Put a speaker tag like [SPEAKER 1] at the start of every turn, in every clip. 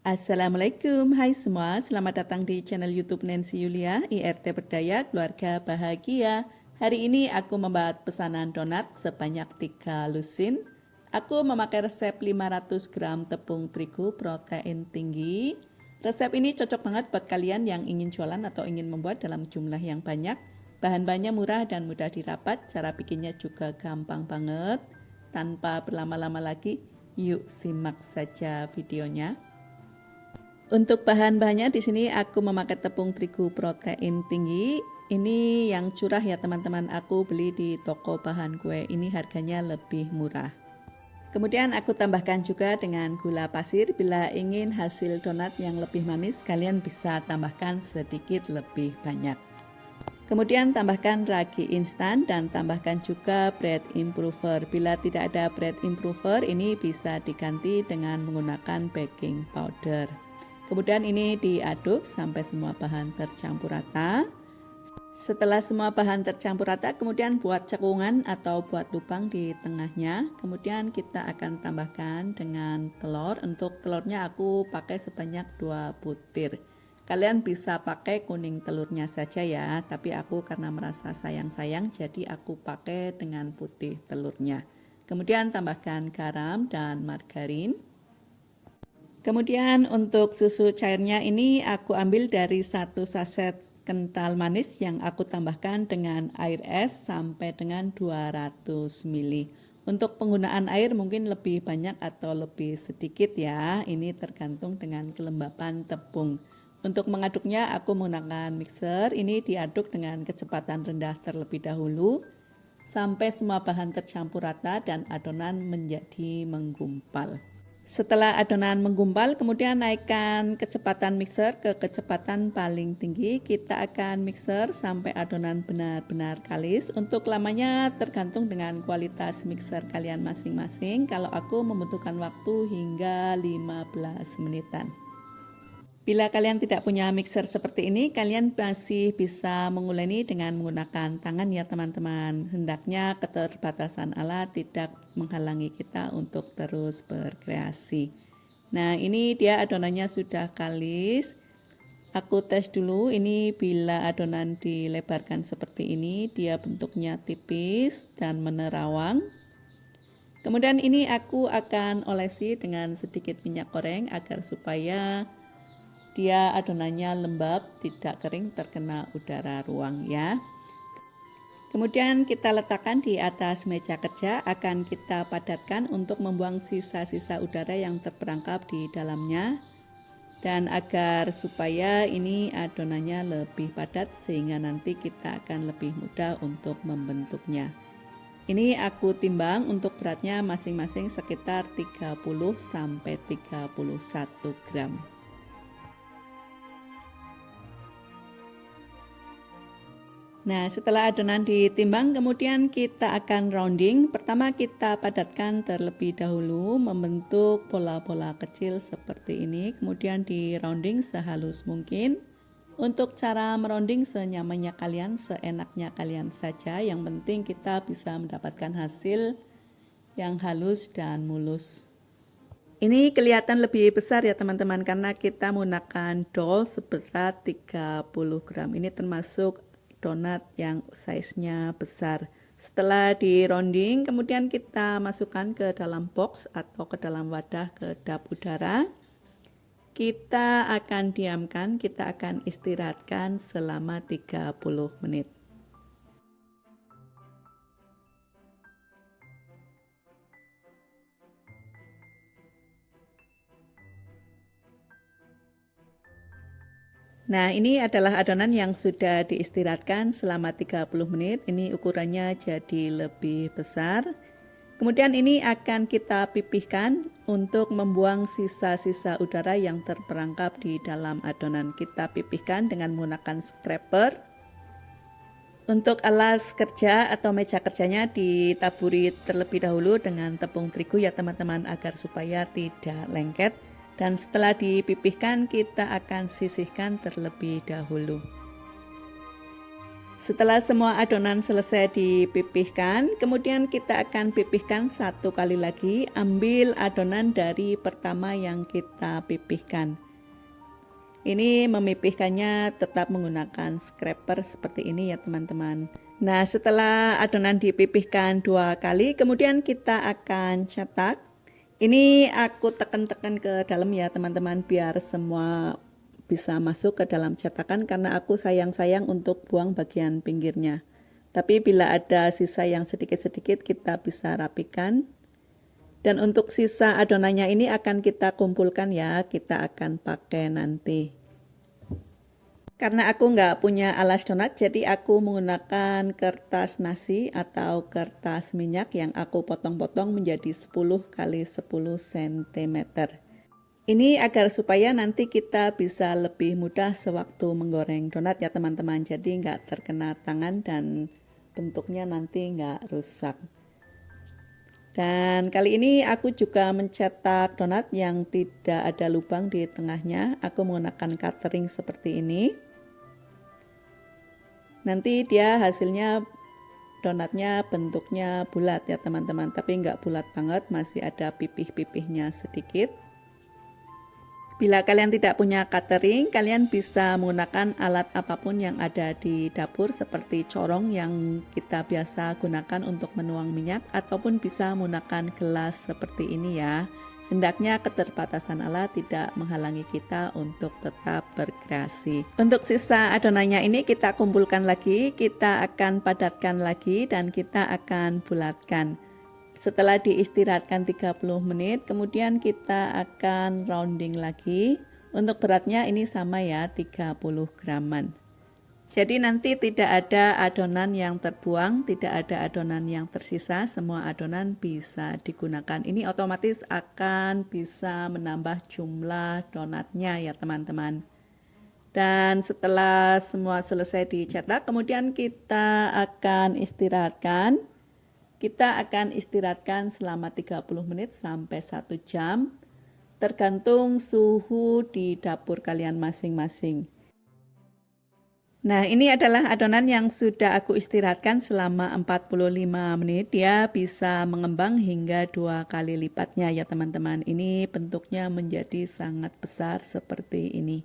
[SPEAKER 1] Assalamualaikum, hai semua, selamat datang di channel YouTube Nancy Yulia, IRT Berdaya Keluarga Bahagia. Hari ini aku membuat pesanan donat sebanyak 3 lusin. Aku memakai resep 500 gram tepung terigu protein tinggi. Resep ini cocok banget buat kalian yang ingin jualan atau ingin membuat dalam jumlah yang banyak. Bahan-bahannya murah dan mudah didapat, cara bikinnya juga gampang banget. Tanpa berlama-lama lagi, yuk simak saja videonya. Untuk bahan-bahannya di sini aku memakai tepung terigu protein tinggi. Ini yang curah ya teman-teman, aku beli di toko bahan kue. Ini harganya lebih murah. Kemudian aku tambahkan juga dengan gula pasir. Bila ingin hasil donat yang lebih manis, kalian bisa tambahkan sedikit lebih banyak. Kemudian tambahkan ragi instan dan tambahkan juga bread improver. Bila tidak ada bread improver, ini bisa diganti dengan menggunakan baking powder. Kemudian ini diaduk sampai semua bahan tercampur rata. Setelah semua bahan tercampur rata, kemudian buat cekungan atau buat lubang di tengahnya. Kemudian kita akan tambahkan dengan telur. Untuk telurnya aku pakai sebanyak 2 butir. Kalian bisa pakai kuning telurnya saja ya, tapi aku karena merasa sayang-sayang jadi aku pakai dengan putih telurnya. Kemudian tambahkan garam dan margarin. Kemudian untuk susu cairnya ini aku ambil dari 1 saset kental manis yang aku tambahkan dengan air es sampai dengan 200 ml. Untuk penggunaan air mungkin lebih banyak atau lebih sedikit ya, ini tergantung dengan kelembapan tepung. Untuk mengaduknya aku menggunakan mixer, ini diaduk dengan kecepatan rendah terlebih dahulu sampai semua bahan tercampur rata dan adonan menjadi menggumpal. Setelah adonan menggumpal, kemudian naikkan kecepatan mixer ke kecepatan paling tinggi. Kita akan mixer sampai adonan benar-benar kalis. Untuk lamanya tergantung dengan kualitas mixer kalian masing-masing. Kalau aku membutuhkan waktu hingga 15 menitan. Bila kalian tidak punya mixer seperti ini, kalian masih bisa menguleni dengan menggunakan tangan ya teman-teman. Hendaknya keterbatasan alat tidak menghalangi kita untuk terus berkreasi. Nah, ini dia adonannya sudah kalis. Aku tes dulu, ini bila adonan dilebarkan seperti ini, dia bentuknya tipis dan menerawang. Kemudian ini aku akan olesi dengan sedikit minyak goreng agar supaya dia adonannya lembab, tidak kering terkena udara ruang ya. Kemudian kita letakkan di atas meja kerja, akan kita padatkan untuk membuang sisa-sisa udara yang terperangkap di dalamnya. Dan agar supaya ini adonannya lebih padat sehingga nanti kita akan lebih mudah untuk membentuknya. Ini aku timbang untuk beratnya masing-masing sekitar 30 sampai 31 gram. Nah, setelah adonan ditimbang, kemudian kita akan rounding. Pertama kita padatkan terlebih dahulu membentuk bola-bola kecil seperti ini. Kemudian di rounding sehalus mungkin. Untuk cara merounding senyamannya kalian, seenaknya kalian saja. Yang penting kita bisa mendapatkan hasil yang halus dan mulus. Ini kelihatan lebih besar ya teman-teman karena kita menggunakan doll seberat 30 gram. Ini termasuk donat yang size-nya besar. Setelah di rounding, kemudian kita masukkan ke dalam box atau ke dalam wadah kedap udara. Kita akan diamkan, kita akan istirahatkan selama 30 menit. Nah, ini adalah adonan yang sudah diistirahatkan selama 30 menit. Ini ukurannya jadi lebih besar. Kemudian ini akan kita pipihkan untuk membuang sisa-sisa udara yang terperangkap di dalam adonan. Kita pipihkan dengan menggunakan scraper. Untuk alas kerja atau meja kerjanya ditaburi terlebih dahulu dengan tepung terigu ya teman-teman agar supaya tidak lengket. Dan setelah dipipihkan kita akan sisihkan terlebih dahulu. Setelah semua adonan selesai dipipihkan, kemudian kita akan pipihkan 1 kali lagi. Ambil adonan dari pertama yang kita pipihkan. Ini memipihkannya tetap menggunakan scraper seperti ini ya teman-teman. Nah, setelah adonan dipipihkan 2 kali, kemudian kita akan cetak. Ini aku tekan-tekan ke dalam ya teman-teman, biar semua bisa masuk ke dalam cetakan, karena aku sayang-sayang untuk buang bagian pinggirnya. Tapi bila ada sisa yang sedikit-sedikit kita bisa rapikan. Dan untuk sisa adonannya ini akan kita kumpulkan ya, kita akan pakai nanti. Karena aku nggak punya alas donat, jadi aku menggunakan kertas nasi atau kertas minyak yang aku potong-potong menjadi 10 kali 10 cm. Ini agar supaya nanti kita bisa lebih mudah sewaktu menggoreng donat ya teman-teman. Jadi nggak terkena tangan dan bentuknya nanti nggak rusak. Dan kali ini aku juga mencetak donat yang tidak ada lubang di tengahnya. Aku menggunakan catering seperti ini. Nanti dia hasilnya donatnya bentuknya bulat ya teman-teman. Tapi nggak bulat banget, masih ada pipih-pipihnya sedikit. Bila kalian tidak punya catering, kalian bisa menggunakan alat apapun yang ada di dapur seperti corong yang kita biasa gunakan untuk menuang minyak, ataupun bisa menggunakan gelas seperti ini ya. Hendaknya keterbatasan alat tidak menghalangi kita untuk tetap berkreasi. Untuk sisa adonannya ini kita kumpulkan lagi, kita akan padatkan lagi dan kita akan bulatkan. Setelah diistirahatkan 30 menit, kemudian kita akan rounding lagi. Untuk beratnya ini sama ya, 30 graman. Jadi nanti tidak ada adonan yang terbuang, tidak ada adonan yang tersisa, semua adonan bisa digunakan. Ini otomatis akan bisa menambah jumlah donatnya ya teman-teman. Dan setelah semua selesai dicetak, kemudian kita akan istirahatkan. Kita akan istirahatkan selama 30 menit sampai 1 jam, tergantung suhu di dapur kalian masing-masing. Nah, ini adalah adonan yang sudah aku istirahatkan selama 45 menit. Dia bisa mengembang hingga 2 kali lipatnya ya teman-teman. Ini bentuknya menjadi sangat besar seperti ini.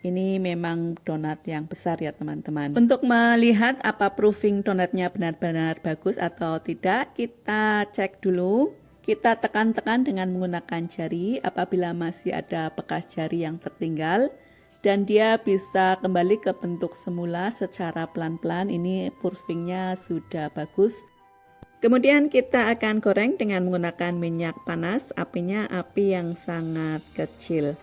[SPEAKER 1] Ini memang donat yang besar ya teman-teman. Untuk melihat apa proofing donatnya benar-benar bagus atau tidak, kita cek dulu. Kita tekan-tekan dengan menggunakan jari apabila masih ada bekas jari yang tertinggal. Dan dia bisa kembali ke bentuk semula secara pelan-pelan. Ini proofingnya sudah bagus. Kemudian kita akan goreng dengan menggunakan minyak panas. Apinya api yang sangat kecil.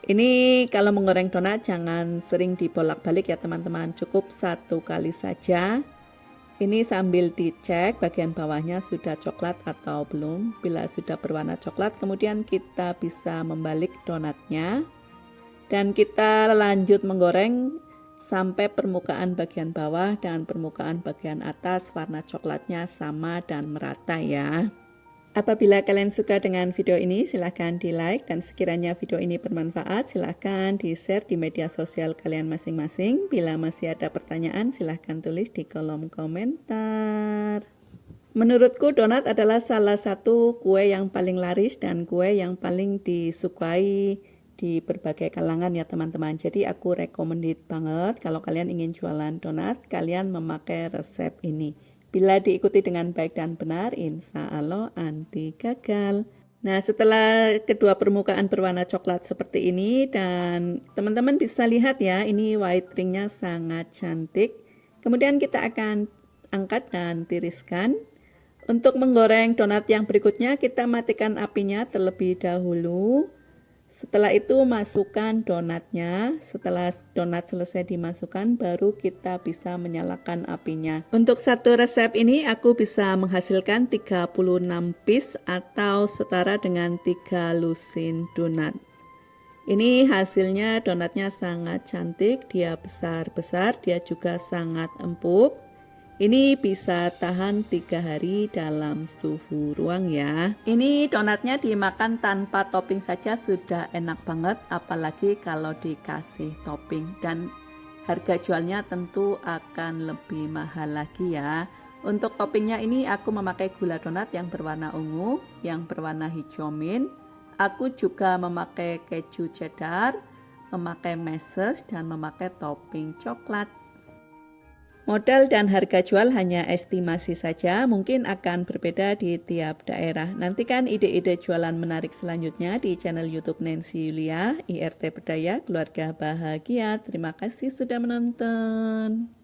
[SPEAKER 1] Ini kalau menggoreng donat jangan sering dibolak-balik ya teman-teman, cukup 1 kali saja. Ini sambil dicek bagian bawahnya sudah coklat atau belum. Bila sudah berwarna coklat, kemudian kita bisa membalik donatnya. Dan kita lanjut menggoreng sampai permukaan bagian bawah dan permukaan bagian atas warna coklatnya sama dan merata ya. Apabila kalian suka dengan video ini, silahkan di like, dan sekiranya video ini bermanfaat, silahkan di share di media sosial kalian masing-masing. Bila masih ada pertanyaan, silahkan tulis di kolom komentar. Menurutku donat adalah salah satu kue yang paling laris dan kue yang paling disukai di berbagai kalangan ya teman-teman. Jadi aku recommended banget kalau kalian ingin jualan donat, kalian memakai resep ini. Bila diikuti dengan baik dan benar, insya Allah anti gagal. Nah, setelah kedua permukaan berwarna coklat seperti ini, dan teman-teman bisa lihat ya, ini white ringnya sangat cantik. Kemudian kita akan angkat dan tiriskan. Untuk menggoreng donat yang berikutnya, kita matikan apinya terlebih dahulu. Setelah itu masukkan donatnya. Setelah donat selesai dimasukkan, baru kita bisa menyalakan apinya. Untuk satu resep ini aku bisa menghasilkan 36 piece atau setara dengan 3 lusin donat. Ini hasilnya donatnya sangat cantik, dia besar-besar, dia juga sangat empuk. Ini bisa tahan 3 hari dalam suhu ruang ya. Ini donatnya dimakan tanpa topping saja sudah enak banget, apalagi kalau dikasih topping. Dan harga jualnya tentu akan lebih mahal lagi ya. Untuk toppingnya ini aku memakai gula donat yang berwarna ungu, yang berwarna hijau mint. Aku juga memakai keju cheddar, memakai meses, dan memakai topping coklat. Modal dan harga jual hanya estimasi saja, mungkin akan berbeda di tiap daerah. Nantikan ide-ide jualan menarik selanjutnya di channel YouTube Nancy Yulia, IRT Berdaya Keluarga Bahagia. Terima kasih sudah menonton.